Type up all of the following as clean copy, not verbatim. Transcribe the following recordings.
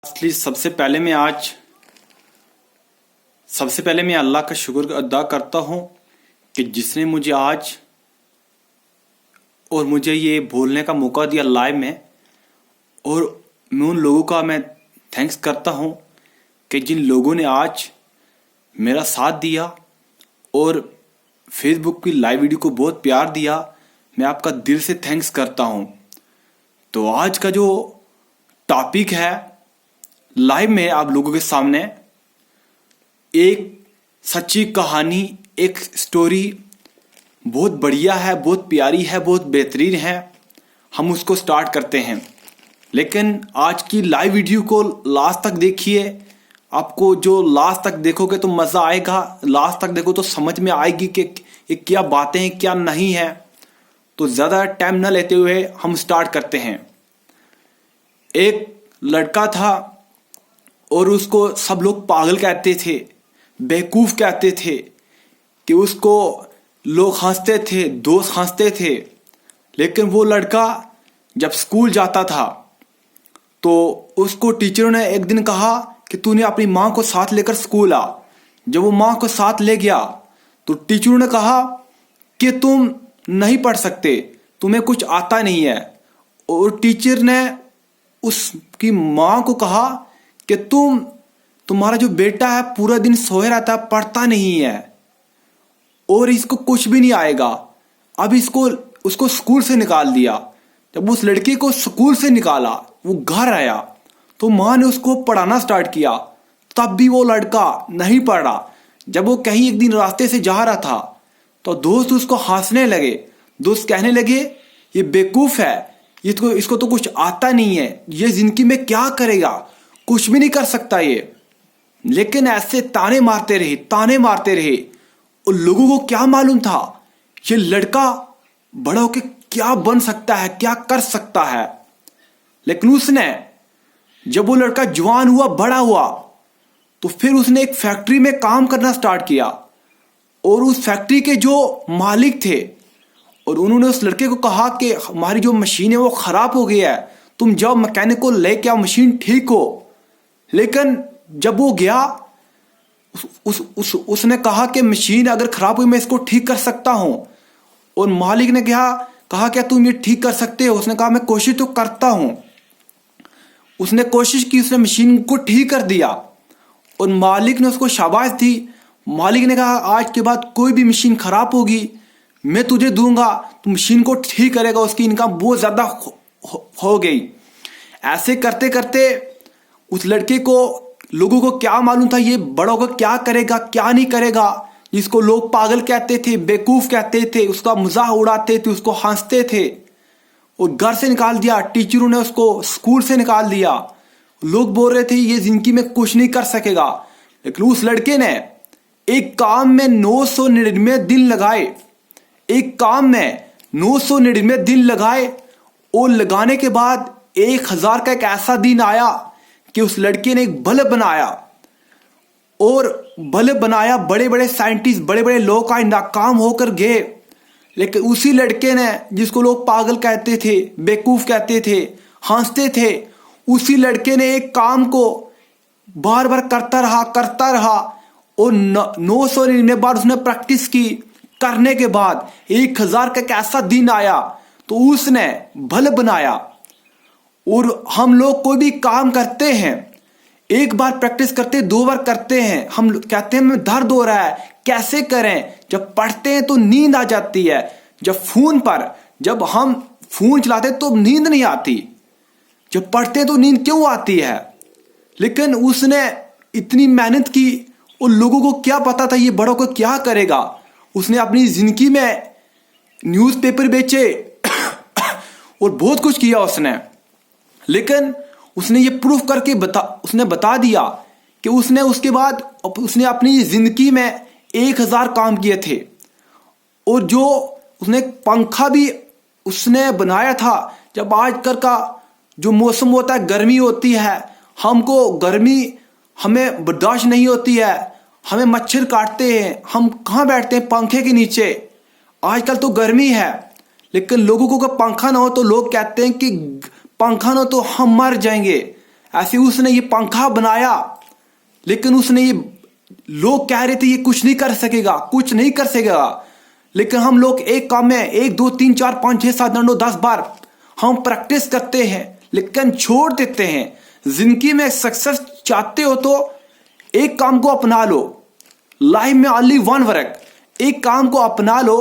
असली सबसे पहले मैं अल्लाह का शुक्र अदा करता हूँ कि जिसने मुझे आज और मुझे ये बोलने का मौका दिया लाइव में। और मैं उन लोगों का थैंक्स करता हूँ कि जिन लोगों ने आज मेरा साथ दिया और फेसबुक की लाइव वीडियो को बहुत प्यार दिया। मैं आपका दिल से थैंक्स करता हूँ। तो आज का जो टॉपिक है लाइव में आप लोगों के सामने एक सच्ची कहानी, एक स्टोरी बहुत बढ़िया है, बहुत प्यारी है, बहुत बेहतरीन है। हम उसको स्टार्ट करते हैं, लेकिन आज की लाइव वीडियो को लास्ट तक देखिए। आपको जो लास्ट तक देखोगे तो मज़ा आएगा, लास्ट तक देखो तो समझ में आएगी कि ये क्या बातें हैं क्या नहीं है। तो ज़्यादा टाइम न लेते हुए हम स्टार्ट करते हैं। एक लड़का था और उसको सब लोग पागल कहते थे, बेवकूफ़ कहते थे कि उसको लोग हंसते थे, दोस्त हंसते थे। लेकिन वो लड़का जब स्कूल जाता था तो उसको टीचरों ने एक दिन कहा कि तूने अपनी माँ को साथ लेकर स्कूल आ। जब वो माँ को साथ ले गया तो टीचरों ने कहा कि तुम नहीं पढ़ सकते, तुम्हें कुछ आता नहीं है। और टीचर ने उसकी माँ को कहा कि तुम्हारा जो बेटा है पूरा दिन सोए रहता है, पढ़ता नहीं है और इसको कुछ भी नहीं आएगा। अब उसको स्कूल से निकाल दिया। जब उस लड़के को स्कूल से निकाला, वो घर आया तो माँ ने उसको पढ़ाना स्टार्ट किया। तब भी वो लड़का नहीं पढ़ रहा। जब वो कहीं एक दिन रास्ते से जा रहा था तो दोस्त उसको हंसने लगे। दोस्त कहने लगे ये बेवकूफ़ है, इसको तो कुछ आता नहीं है, ये जिंदगी में क्या करेगा, कुछ भी नहीं कर सकता ये। लेकिन ऐसे ताने मारते रहे। और लोगों को क्या मालूम था ये लड़का बड़ा होकर क्या बन सकता है, क्या कर सकता है। लेकिन उसने, जब वो लड़का जवान हुआ, बड़ा हुआ, तो फिर उसने एक फैक्ट्री में काम करना स्टार्ट किया। और उस फैक्ट्री के जो मालिक थे और उन्होंने उस लड़के को कहा कि हमारी जो मशीन है वो ख़राब हो गई है, तुम जाओ मैकेनिक को लेके आओ, मशीन ठीक हो। लेकिन जब वो गया उसने कहा कि मशीन अगर ख़राब हुई मैं इसको ठीक कर सकता हूँ। और मालिक ने कहा क्या तुम ये ठीक कर सकते हो? उसने कहा मैं कोशिश तो करता हूँ। उसने कोशिश की, उसने मशीन को ठीक कर दिया और मालिक ने उसको शाबाश दी। मालिक ने कहा आज के बाद कोई भी मशीन ख़राब होगी मैं तुझे दूंगा, तू मशीन को ठीक करेगा। उसकी इनकम बहुत ज़्यादा हो गई। ऐसे करते करते उस लड़के को, लोगों को क्या मालूम था ये बड़ा होकर क्या करेगा क्या नहीं करेगा। जिसको लोग पागल कहते थे, बेवकूफ़ कहते थे, उसका मजाक उड़ाते थे, उसको हंसते थे। और घर से निकाल दिया, टीचरों ने उसको स्कूल से निकाल दिया। लोग बोल रहे थे ये जिंदगी में कुछ नहीं कर सकेगा। लेकिन उस लड़के ने एक काम में 999 दिन लगाए। एक काम में 999 दिन लगाए और लगाने के बाद 1000 का एक ऐसा दिन आया कि उस लड़के ने एक बल्ब बनाया। और बल्ब बनाया, बड़े बड़े साइंटिस्ट, बड़े बड़े लोग आए, नाकाम होकर गए। लेकिन उसी लड़के ने, जिसको लोग पागल कहते थे, बेवकूफ़ कहते थे, हंसते थे, उसी लड़के ने एक काम को बार बार करता रहा। और 999 बार उसने प्रैक्टिस की। करने के बाद 1000 का एक ऐसा दिन आया तो उसने बल्ब बनाया। और हम लोग कोई भी काम करते हैं, एक बार प्रैक्टिस करते, 2 बार करते हैं, हम कहते हैं मैं दर्द हो रहा है, कैसे करें। जब पढ़ते हैं तो नींद आ जाती है। जब हम फोन चलाते हैं तो नींद नहीं आती, जब पढ़ते हैं तो नींद क्यों आती है। लेकिन उसने इतनी मेहनत की और लोगों को क्या पता था ये बड़ों को क्या करेगा। उसने अपनी जिंदगी में न्यूज़पेपर बेचे और बहुत कुछ किया उसने। लेकिन उसने ये प्रूफ करके उसने बता दिया कि उसके बाद उसने अपनी जिंदगी में 1000 काम किए थे। और जो उसने पंखा भी उसने बनाया था। जब आजकल का जो मौसम होता है, गर्मी होती है, हमको गर्मी हमें बर्दाश्त नहीं होती है, हमें मच्छर काटते हैं, हम कहाँ बैठते हैं? पंखे के नीचे। आजकल तो गर्मी है, लेकिन लोगों को पंखा ना हो तो लोग कहते हैं कि पंखा ना हो तो हम मर जाएंगे। ऐसे उसने ये पंखा बनाया, लेकिन उसने ये लोग कह रहे थे ये कुछ नहीं कर सकेगा, कुछ नहीं कर सकेगा। लेकिन हम लोग एक काम में 1 2 3 4 5 6 7 8 9 10 बार हम प्रैक्टिस करते हैं, लेकिन छोड़ देते हैं। जिंदगी में सक्सेस चाहते हो तो एक काम को अपना लो। लाइफ में ओनली वन वर्क, एक काम को अपना लो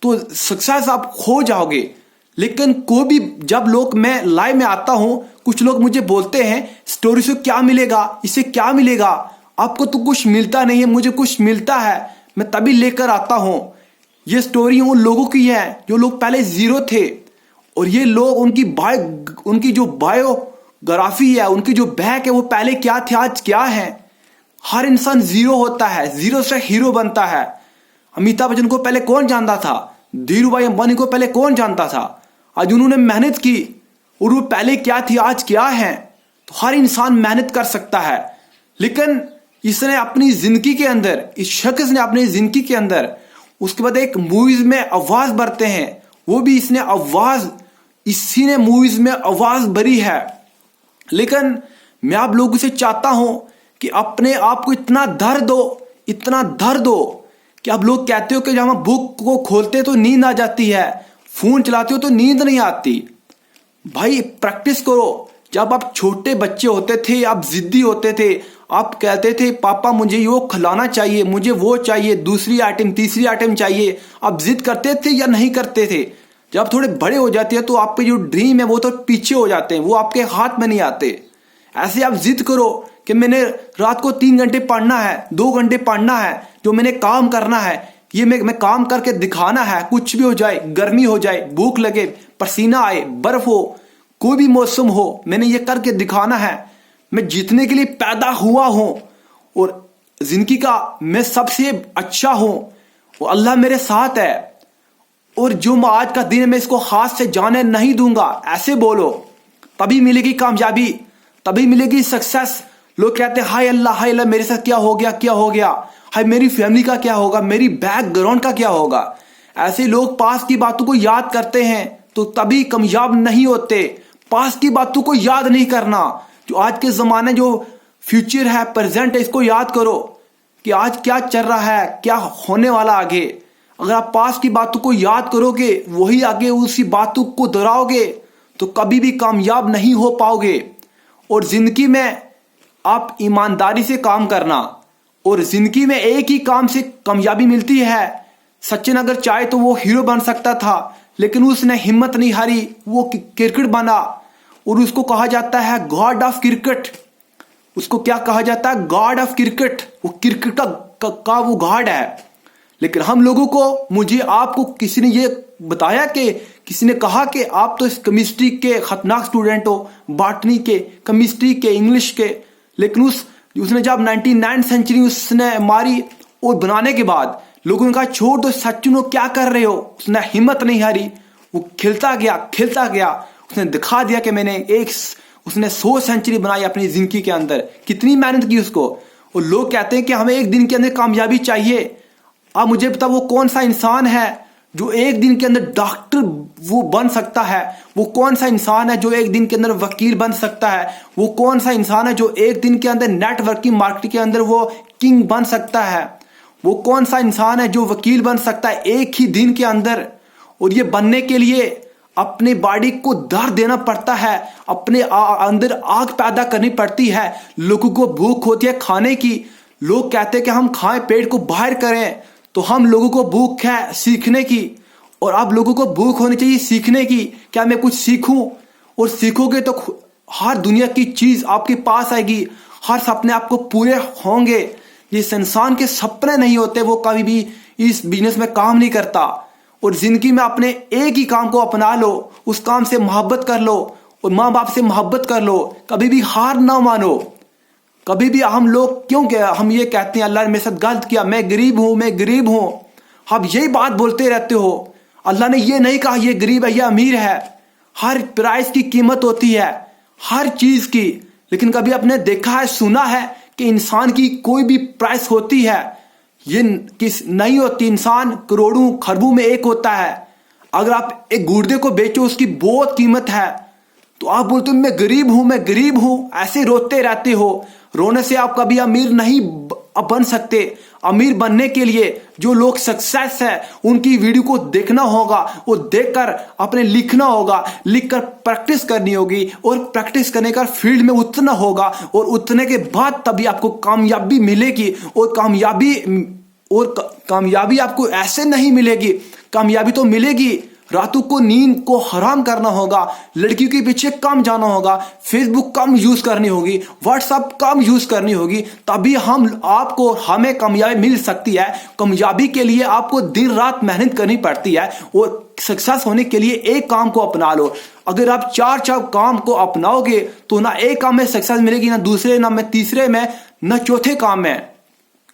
तो सक्सेस आप खो जाओगे। लेकिन कोई भी जब लोग मैं लाइव में आता हूं, कुछ लोग मुझे बोलते हैं स्टोरी से क्या मिलेगा, इससे क्या मिलेगा, आपको तो कुछ मिलता नहीं है, मुझे कुछ मिलता है, मैं तभी लेकर आता हूं। ये स्टोरी उन लोगों की है जो लोग पहले जीरो थे, और ये लोग उनकी जो बायोग्राफी है, उनकी जो बैक है, वो पहले क्या थे आज क्या है। हर इंसान जीरो होता है, जीरो से हीरो बनता है। अमिताभ बच्चन को पहले कौन जानता था, धीरू भाई अंबानी को पहले कौन जानता था। आज उन्होंने मेहनत की और वो पहले क्या थी आज क्या है। तो हर इंसान मेहनत कर सकता है, लेकिन इसने अपनी जिंदगी के अंदर, इस शख्स ने अपनी जिंदगी के अंदर, उसके बाद एक मूवीज में आवाज भरते हैं, वो भी इसी ने मूवीज में आवाज भरी है। लेकिन मैं आप लोगों से चाहता हूं कि अपने आप को इतना धर दो कि आप लोग कहते हो कि जब हम बुक को खोलते तो नींद आ जाती है, फोन चलाते हो तो नींद नहीं आती। भाई प्रैक्टिस करो। जब आप छोटे बच्चे होते थे, आप जिद्दी होते थे, आप कहते थे पापा मुझे ये खिलाना चाहिए, मुझे वो चाहिए, दूसरी आइटम तीसरी आइटम चाहिए, आप जिद करते थे या नहीं करते थे। जब थोड़े बड़े हो जाते हैं तो आपके जो ड्रीम है वो तो पीछे हो जाते हैं, वो आपके हाथ में नहीं आते। ऐसे आप जिद करो कि मैंने रात को 3 घंटे पढ़ना है, 2 घंटे पढ़ना है, जो मैंने काम करना है ये मैं काम करके दिखाना है। कुछ भी हो जाए, गर्मी हो जाए, भूख लगे, पसीना आए, बर्फ हो, कोई भी मौसम हो, मैंने ये करके दिखाना है। मैं जीतने के लिए पैदा हुआ हूं और जिंदगी का मैं सबसे अच्छा हूं, वो अल्लाह मेरे साथ है, और जो मैं आज का दिन है मैं इसको हाथ से जाने नहीं दूंगा। ऐसे बोलो, तभी मिलेगी कामयाबी, तभी मिलेगी सक्सेस। लोग कहते हैं हाय अल्लाह मेरे साथ क्या हो गया, हाय मेरी फैमिली का क्या होगा, मेरी बैकग्राउंड का क्या होगा। ऐसे लोग पास की बातों को याद करते हैं तो तभी कामयाब नहीं होते। पास की बातों को याद नहीं करना, जो आज के जमाने जो फ्यूचर है, प्रेजेंट है, इसको याद करो कि आज क्या चल रहा है, क्या होने वाला आगे। अगर आप पास की बातों को याद करोगे, वही आगे उसी बातों को दोहराओगे, तो कभी भी कामयाब नहीं हो पाओगे। और जिंदगी में आप ईमानदारी से काम करना, और जिंदगी में एक ही काम से कामयाबी मिलती है। सचिन अगर चाहे तो वो हीरो बन सकता था, लेकिन उसने हिम्मत नहीं हारी, वो क्रिकेट बना, और उसको कहा जाता है गॉड ऑफ क्रिकेट। उसको क्या कहा जाता है, गॉड ऑफ क्रिकेट। वो क्रिकेट का वो गॉड है। लेकिन हम लोगों को, मुझे आपको किसी ने ये बताया कि किसी ने कहा कि आप तो इस केमिस्ट्री के खतरनाक स्टूडेंट हो, बॉटनी के, केमिस्ट्री के, इंग्लिश के। लेकिन उसने जब 99 सेंचुरी उसने मारी, और बनाने के बाद लोगों ने कहा छोड़ दो सचिन, क्या कर रहे हो। उसने हिम्मत नहीं हारी, वो खेलता गया। उसने दिखा दिया कि उसने 100 सेंचुरी बनाई अपनी जिंदगी के अंदर। कितनी मेहनत की उसको। और लोग कहते हैं कि हमें एक दिन के अंदर कामयाबी चाहिए। अब मुझे पता वो कौन सा इंसान है जो एक दिन के अंदर डॉक्टर वो बन सकता है, वो कौन सा इंसान है जो एक दिन के अंदर वकील बन सकता है, वो कौन सा इंसान है जो एक दिन के अंदर नेटवर्किंग मार्केट के अंदर वो किंग बन सकता है, वो कौन सा इंसान है जो वकील बन सकता है एक ही दिन के अंदर। और ये बनने के लिए अपने बॉडी को दर्द देना पड़ता है, अपने अंदर आग पैदा करनी पड़ती है। लोगों को भूख होती है खाने की, लोग कहते हैं कि हम खाएं, पेट को बाहर करें, तो हम लोगों को भूख है सीखने की। और आप लोगों को भूख होनी चाहिए सीखने की, क्या मैं कुछ सीखूं। और सीखोगे तो हर दुनिया की चीज आपके पास आएगी, हर सपने आपको पूरे होंगे। जिस इंसान के सपने नहीं होते वो कभी भी इस बिजनेस में काम नहीं करता। और जिंदगी में अपने एक ही काम को अपना लो, उस काम से मोहब्बत कर लो, और माँ बाप से मोहब्बत कर लो। कभी भी हार ना मानो। कभी भी हम लोग क्यों हम ये कहते हैं अल्लाह ने मेरे साथ गलत किया, मैं गरीब हूं। आप यही बात बोलते रहते हो। अल्लाह ने ये नहीं कहा ये गरीब है, ये अमीर है। हर प्राइस की कीमत होती है, हर चीज की। लेकिन कभी आपने देखा है, सुना है कि इंसान की कोई भी प्राइस होती है? ये नहीं होती। इंसान करोड़ों खरबों में एक होता है। अगर आप एक गुर्दे को बेचो, उसकी बहुत कीमत है। तो आप बोलते हो मैं गरीब हूं, ऐसे रोते रहते हो। रोने से आप कभी अमीर नहीं बन सकते। अमीर बनने के लिए जो लोग सक्सेस है उनकी वीडियो को देखना होगा, वो देखकर अपने लिखना होगा, लिखकर प्रैक्टिस करनी होगी और प्रैक्टिस करने का फील्ड में उतरना होगा और उतरने के बाद तभी आपको कामयाबी मिलेगी। और कामयाबी आपको ऐसे नहीं मिलेगी, कामयाबी तो मिलेगी। रातों को नींद को हराम करना होगा, लड़कियों के पीछे कम जाना होगा, फेसबुक कम यूज करनी होगी, व्हाट्सएप कम यूज करनी होगी, तभी हमें कामयाबी मिल सकती है। कामयाबी के लिए आपको दिन रात मेहनत करनी पड़ती है और सक्सेस होने के लिए एक काम को अपना लो। अगर आप चार काम को अपनाओगे तो ना एक काम में सक्सेस मिलेगी, ना दूसरे, ना में तीसरे में, ना चौथे काम में।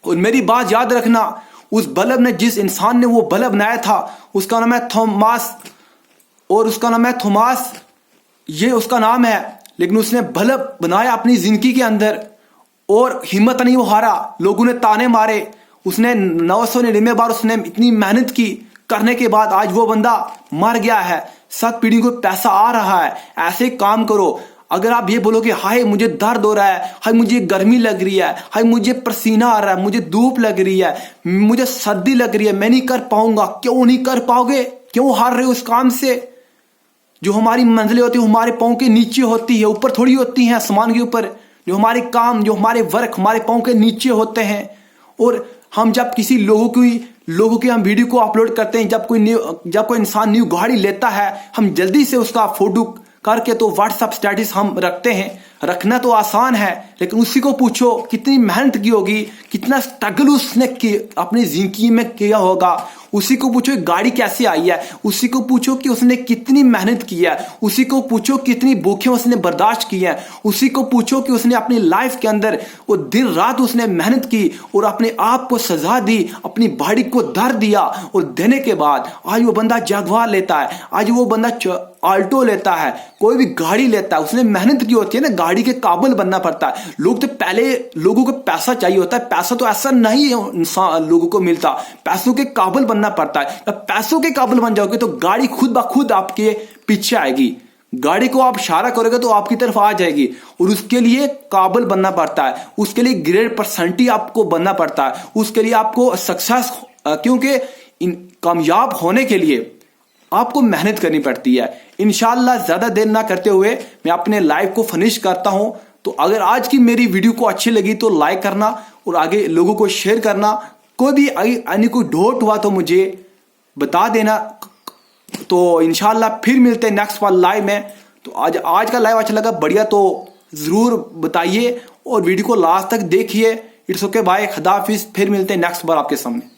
और मेरी बात याद रखना, उस बल्ब ने, जिस इंसान ने वो बल्ब बनाया था, उसका नाम है थॉमस, और उसका नाम है थॉमस, ये उसका नाम है। लेकिन उसने बल्ब बनाया अपनी जिंदगी के अंदर और हिम्मत नहीं वो हारा। लोगों ने ताने मारे, उसने 999 बार उसने इतनी मेहनत की, करने के बाद आज वो बंदा मर गया है। 7 पीढ़ी को पैसा आ रहा है। ऐसे काम करो। अगर आप ये बोलोगे हाय मुझे दर्द हो रहा है, हाय मुझे गर्मी लग रही है, हाय मुझे पसीना आ रहा है, मुझे धूप लग रही है, मुझे सर्दी लग रही है, मैं नहीं कर पाऊंगा, क्यों नहीं कर पाओगे? क्यों हार रहे हो उस काम से? जो हमारी मंजिलें होती है हमारे पाँव के नीचे होती है, ऊपर थोड़ी होती है आसमान के ऊपर। जो हमारे काम, जो हमारे वर्क हमारे पाँव के नीचे होते हैं। और हम जब किसी लोगों की हम वीडियो को अपलोड करते हैं, जब कोई इंसान न्यू गाड़ी लेता है, हम जल्दी से उसका फोटो करके तो व्हाट्सएप स्टेटस हम रखते हैं। रखना तो आसान है, लेकिन उसी को पूछो कितनी मेहनत की होगी, कितना स्ट्रगल उसने अपनी जिंदगी में किया होगा। उसी को पूछो गाड़ी कैसे आई है, उसी को पूछो कि उसने कितनी मेहनत की है, उसी को पूछो कितनी भूखें उसने बर्दाश्त की है, उसी को पूछो कि उसने अपनी लाइफ के अंदर वो दिन रात उसने मेहनत की और अपने आप को सजा दी, अपनी बॉडी को दर्द दिया, और देने के बाद आज वो बंदा जगवार लेता है, आज वो बंदा आल्टो लेता है, कोई भी गाड़ी लेता है। उसने मेहनत की होती है ना, गाड़ी के काबिल बनना पड़ता है। लोग तो पहले लोगों को पैसा चाहिए होता है, पैसा तो ऐसा नहीं है इंसान लोगों को मिलता, पैसों के काबिल बनना पड़ता है। जब पैसों के काबिल बन जाओगे तो गाड़ी खुद ब खुद आपके पीछे आएगी। गाड़ी को आप इशारा करोगे तो आपकी तरफ आ जाएगी, और उसके लिए काबिल बनना पड़ता है, उसके लिए ग्रेड परसेंटी आपको बनना पड़ता है, उसके लिए आपको सक्सेस, क्योंकि कामयाब होने के लिए आपको मेहनत करनी पड़ती है। इंशाल्लाह ज्यादा देर ना करते हुए मैं अपने लाइव को फिनिश करता हूं। तो अगर आज की मेरी वीडियो को अच्छी लगी तो लाइक करना और आगे लोगों को शेयर करना। कोई भी कोई डाउट हुआ तो मुझे बता देना। तो इंशाल्लाह फिर मिलते हैं नेक्स्ट वाला लाइव में। तो आज का लाइव अच्छा लगा, बढ़िया, तो जरूर बताइए और वीडियो को लास्ट तक देखिए। इट्स ओके बाय, खुदा हाफिज। फिर मिलते हैं नेक्स्ट बार आपके सामने।